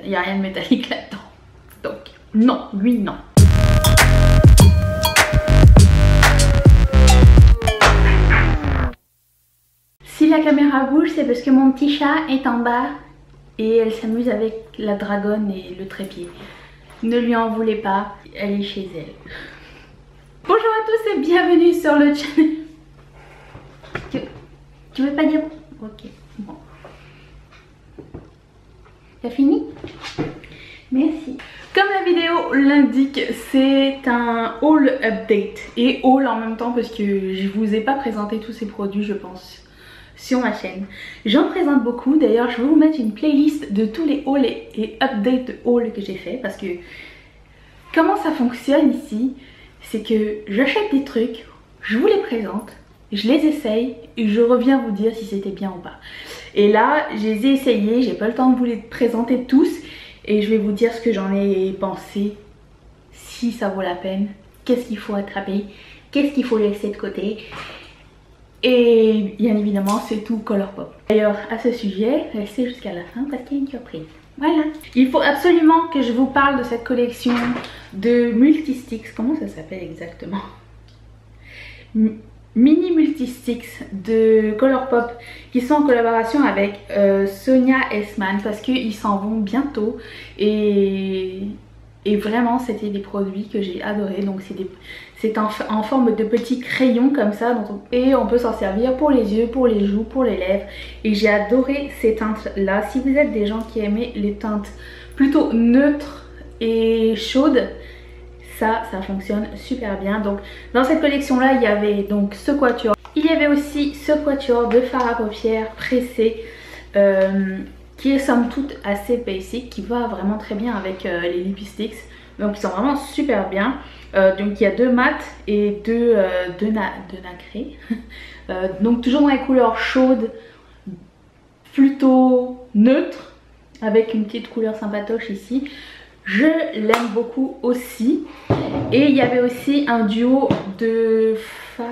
y a rien de métallique là-dedans. Donc non, lui non. Si la caméra bouge, c'est parce que mon petit chat est en bas et elle s'amuse avec la dragonne et le trépied. Ne lui en voulez pas, elle est chez elle. Bonjour à tous et bienvenue sur le channel. Tu veux pas dire? Ok, bon. T'as fini? Merci. Comme la vidéo l'indique, c'est un haul update. Et haul en même temps parce que je vous ai pas présenté tous ces produits, je pense, sur ma chaîne. J'en présente beaucoup. D'ailleurs, je vais vous mettre une playlist de tous les hauls et updates de haul que j'ai fait. Parce que comment ça fonctionne ici, c'est que j'achète des trucs, je vous les présente, je les essaye et je reviens vous dire si c'était bien ou pas. Et là, je les ai essayés, j'ai pas le temps de vous les présenter tous. Et je vais vous dire ce que j'en ai pensé, si ça vaut la peine, qu'est-ce qu'il faut attraper, qu'est-ce qu'il faut laisser de côté. Et bien évidemment, c'est tout Colourpop. D'ailleurs, à ce sujet, restez jusqu'à la fin parce qu'il y a une surprise. Voilà. Il faut absolument que je vous parle de cette collection de Multisticks. Comment ça s'appelle exactement? Mini Multisticks de Colourpop qui sont en collaboration avec Sonia Essman parce qu'ils s'en vont bientôt et vraiment c'était des produits que j'ai adoré. Donc c'est en forme de petits crayons comme ça et on peut s'en servir pour les yeux, pour les joues, pour les lèvres et j'ai adoré ces teintes là. Si vous êtes des gens qui aiment les teintes plutôt neutres et chaudes, ça fonctionne super bien. Donc dans cette collection là il y avait donc ce quatuor, il y avait aussi ce quatuor de fard à paupières pressé qui est somme toute assez basic, qui va vraiment très bien avec les lipsticks, donc ils sont vraiment super bien. Donc il y a deux mat et deux nacrés donc toujours dans les couleurs chaudes, plutôt neutres, avec une petite couleur sympatoche ici. Je l'aime beaucoup aussi. Et il y avait aussi un duo de fard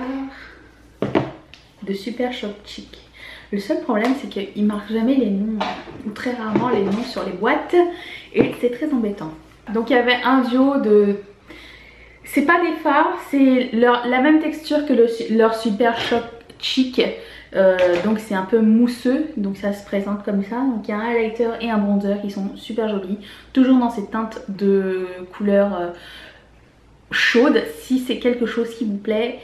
de Super Shop Chic. Le seul problème c'est qu'ils marquent jamais les noms, ou très rarement les noms sur les boîtes. Et c'est très embêtant. Donc il y avait un duo de... C'est pas des fards, c'est la même texture que leur Super Shop Chic. Donc c'est un peu mousseux, donc ça se présente comme ça. Donc il y a un highlighter et un bronzer qui sont super jolis, toujours dans ces teintes de couleurs chaudes. Si c'est quelque chose qui vous plaît,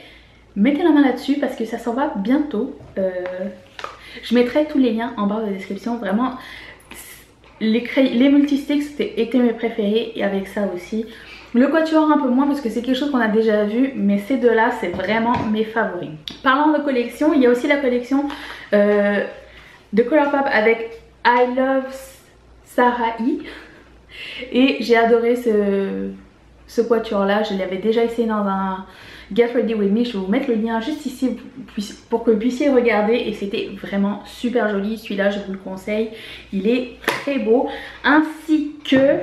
mettez la main là-dessus parce que ça s'en va bientôt. Je mettrai tous les liens en barre de description. Vraiment les Multisticks étaient mes préférés et avec ça aussi. Le quatuor un peu moins parce que c'est quelque chose qu'on a déjà vu, mais ces deux là c'est vraiment mes favoris. Parlant de collection, il y a aussi la collection de Colourpop avec I Love Sarah E. Et j'ai adoré ce quatuor là, je l'avais déjà essayé dans un Get Ready With Me, je vais vous mettre le lien juste ici pour que vous puissiez regarder et c'était vraiment super joli. Celui-là je vous le conseille, il est très beau, ainsi que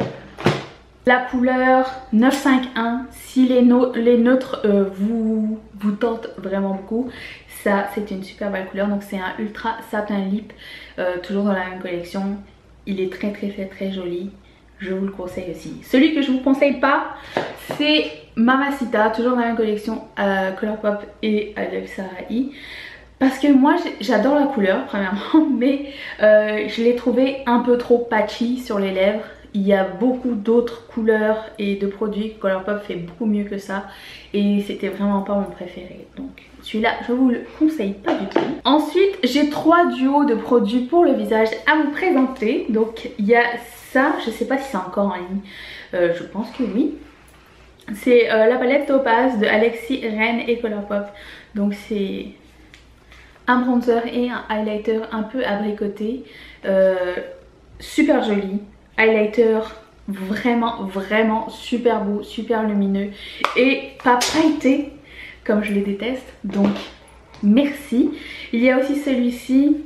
la couleur 951, si les neutres vous tentent vraiment beaucoup, ça c'est une super belle couleur. Donc c'est un ultra satin lip, toujours dans la même collection. Il est très joli, je vous le conseille aussi. Celui que je vous conseille pas, c'est Mamacita, toujours dans la même collection, Colourpop et I Love Sarah E. Parce que moi j'adore la couleur premièrement, mais je l'ai trouvé un peu trop patchy sur les lèvres. Il y a beaucoup d'autres couleurs et de produits. Colourpop fait beaucoup mieux que ça. Et c'était vraiment pas mon préféré. Donc celui-là, je vous le conseille pas du tout. Ensuite, j'ai 3 duos de produits pour le visage à vous présenter. Donc il y a ça, je sais pas si c'est encore en ligne. Je pense que oui. C'est la palette Topaz de Alexis Ren et Colourpop. Donc c'est un bronzer et un highlighter un peu abricoté. Super joli. Highlighter vraiment super beau, super lumineux et pas pailleté comme je les déteste, donc merci. Il y a aussi celui-ci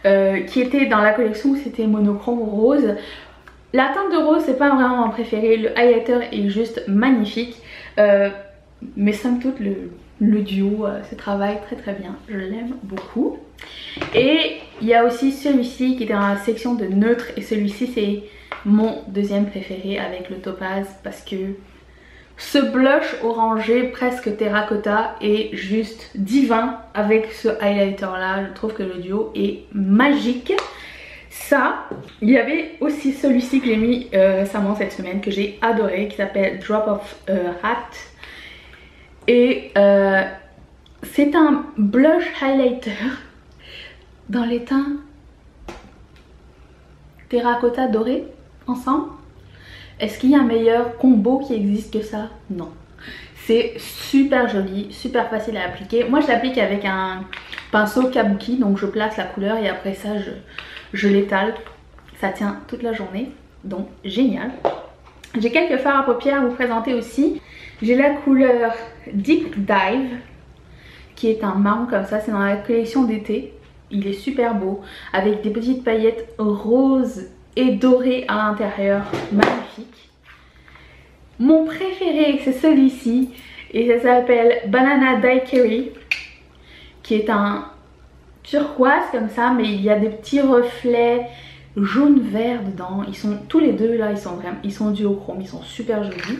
qui était dans la collection où c'était monochrome rose. La teinte de rose c'est pas vraiment mon préféré, le highlighter est juste magnifique, mais somme toute le duo se travaille très bien, je l'aime beaucoup. Et il y a aussi celui-ci qui était dans la section de neutre. Et celui-ci c'est mon deuxième préféré avec le topaz. Parce que ce blush orangé presque terracotta est juste divin avec ce highlighter là. Je trouve que le duo est magique. Ça, il y avait aussi celui-ci que j'ai mis récemment cette semaine que j'ai adoré, qui s'appelle Drop of Hat. Et c'est un blush highlighter dans les teints terracotta doré ensemble. Est-ce qu'il y a un meilleur combo qui existe que ça? Non. C'est super joli, super facile à appliquer. Moi je l'applique avec un pinceau kabuki, donc je place la couleur et après ça je l'étale. Ça tient toute la journée, donc génial. J'ai quelques fards à paupières à vous présenter aussi. J'ai la couleur Deep Dive qui est un marron comme ça, c'est dans la collection d'été. Il est super beau avec des petites paillettes roses et dorées à l'intérieur, magnifique. Mon préféré c'est celui-ci et ça s'appelle Banana Daiquiri, qui est un turquoise comme ça, mais il y a des petits reflets jaune vert dedans. Ils sont tous les deux là, ils sont duochrome, ils sont super jolis.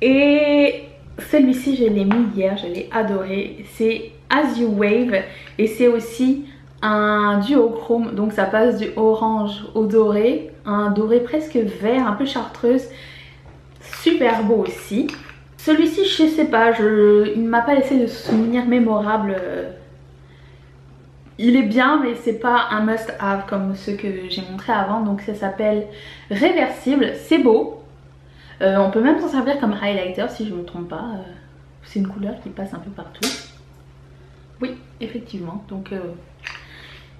Et celui-ci je l'ai mis hier, je l'ai adoré, c'est As You Wave et c'est aussi un duochrome, donc ça passe du orange au doré, un doré presque vert, un peu chartreuse, super beau aussi. Celui-ci je sais pas, il ne m'a pas laissé de souvenir mémorable. Il est bien mais c'est pas un must have comme ceux que j'ai montré avant, donc ça s'appelle Réversible, c'est beau. On peut même s'en servir comme highlighter si je ne me trompe pas, c'est une couleur qui passe un peu partout. Oui effectivement, donc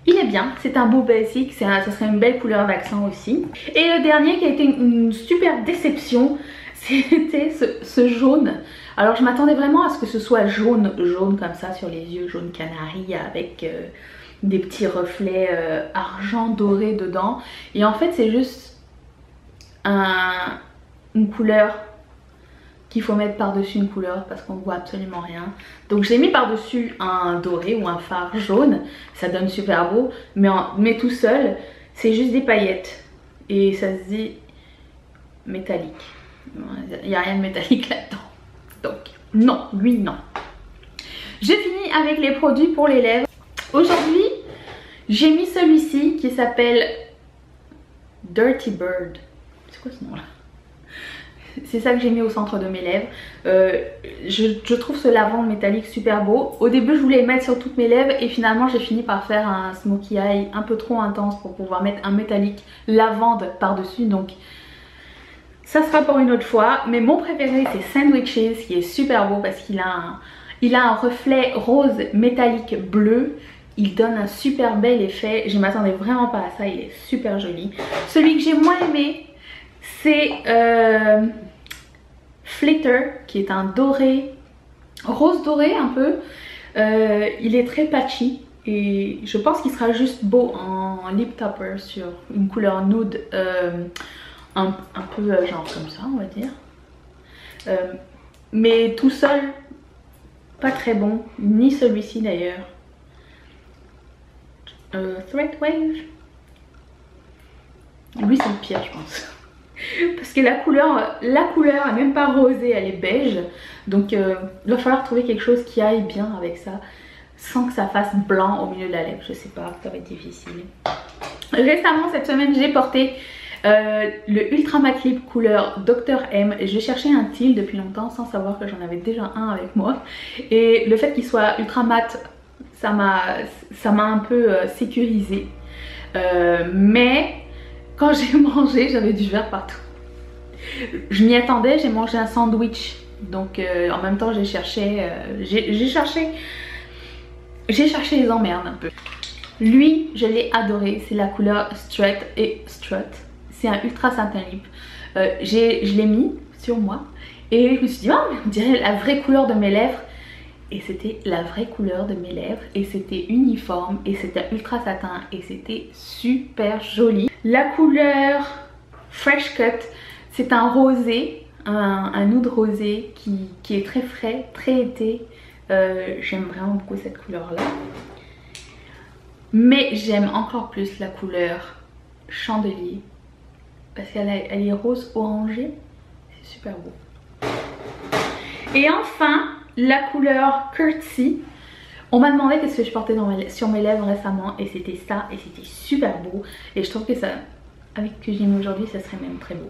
il est bien, c'est un beau basic, ça serait une belle couleur d'accent aussi. Et le dernier qui a été une super déception, c'était ce jaune. Alors je m'attendais vraiment à ce que ce soit jaune comme ça sur les yeux, jaune canari avec des petits reflets argent doré dedans. Et en fait c'est juste une couleur qu'il faut mettre par dessus une couleur parce qu'on voit absolument rien. Donc j'ai mis par dessus un doré ou un fard jaune, ça donne super beau, mais tout seul c'est juste des paillettes et ça se dit métallique. Il n'y a rien de métallique là-dedans. Donc non, lui non. J'ai fini avec les produits pour les lèvres. Aujourd'hui j'ai mis celui-ci qui s'appelle Dirty Bird. C'est quoi ce nom là? C'est ça que j'ai mis au centre de mes lèvres. Je trouve ce lavande métallique super beau. Au début je voulais le mettre sur toutes mes lèvres et finalement j'ai fini par faire un smokey eye un peu trop intense pour pouvoir mettre un métallique lavande par dessus. Donc ça sera pour une autre fois. Mais mon préféré c'est Sandwiches qui est super beau parce qu'il a un reflet rose métallique bleu. Il donne un super bel effet. Je m'attendais vraiment pas à ça, il est super joli. Celui que j'ai moins aimé c'est Flitter qui est un doré, rose doré un peu. Il est très patchy et je pense qu'il sera juste beau en lip topper sur une couleur nude un peu genre comme ça on va dire. Mais tout seul pas très bon, ni celui-ci d'ailleurs. Thread Wave, lui c'est le pire je pense. Parce que la couleur est même pas rosée, elle est beige. Donc il va falloir trouver quelque chose qui aille bien avec ça sans que ça fasse blanc au milieu de la lèvre. Je sais pas, ça va être difficile. Récemment cette semaine j'ai porté le Ultra Matte Lip couleur Dr M. Je cherchais un teal depuis longtemps sans savoir que j'en avais déjà un avec moi. Et le fait qu'il soit ultra mat, ça m'a un peu sécurisé. Mais quand j'ai mangé, j'avais du verre partout. Je m'y attendais, j'ai mangé un sandwich. Donc en même temps j'ai cherché les emmerdes un peu. Lui, je l'ai adoré, c'est la couleur Strut et Strut. C'est un ultra satin lip. Je l'ai mis sur moi et je me suis dit, oh, on dirait la vraie couleur de mes lèvres. Et c'était la vraie couleur de mes lèvres et c'était uniforme et c'était ultra satin et c'était super joli. La couleur Fresh Cut, c'est un rosé, un nude rosé qui est très frais, très été. J'aime vraiment beaucoup cette couleur là. Mais j'aime encore plus la couleur chandelier. Parce qu'elle est rose orangé. C'est super beau. Et enfin, la couleur Curtsy. On m'a demandé qu'est-ce que je portais sur mes lèvres récemment. Et c'était ça. Et c'était super beau. Et je trouve que ça, avec ce que j'ai mis aujourd'hui, ça serait même très beau.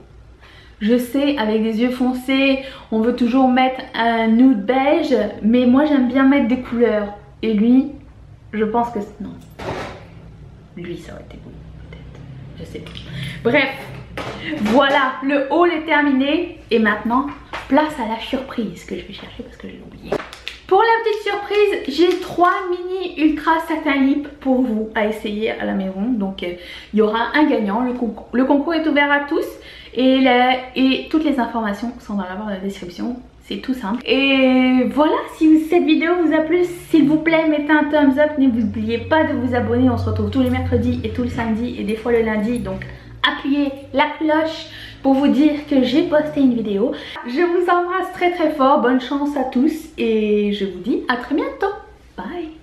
Je sais, avec des yeux foncés, on veut toujours mettre un nude beige. Mais moi, j'aime bien mettre des couleurs. Et lui, je pense que non. Lui, ça aurait été beau, peut-être. Je sais pas. Bref, voilà, le haul est terminé. Et maintenant, place à la surprise que je vais chercher parce que je l'ai oublié. Pour la petite surprise, j'ai 3 mini ultra satin lip pour vous à essayer à la maison. Donc, il y aura un gagnant. Le concours est ouvert à tous. Et toutes les informations sont dans la barre de la description. C'est tout simple. Et voilà, si cette vidéo vous a plu, s'il vous plaît, mettez un thumbs up. N'oubliez pas de vous abonner. On se retrouve tous les mercredis et tous les samedis et des fois le lundi. Donc appuyez la cloche pour vous dire que j'ai posté une vidéo. Je vous embrasse très très fort. Bonne chance à tous et je vous dis à très bientôt. Bye.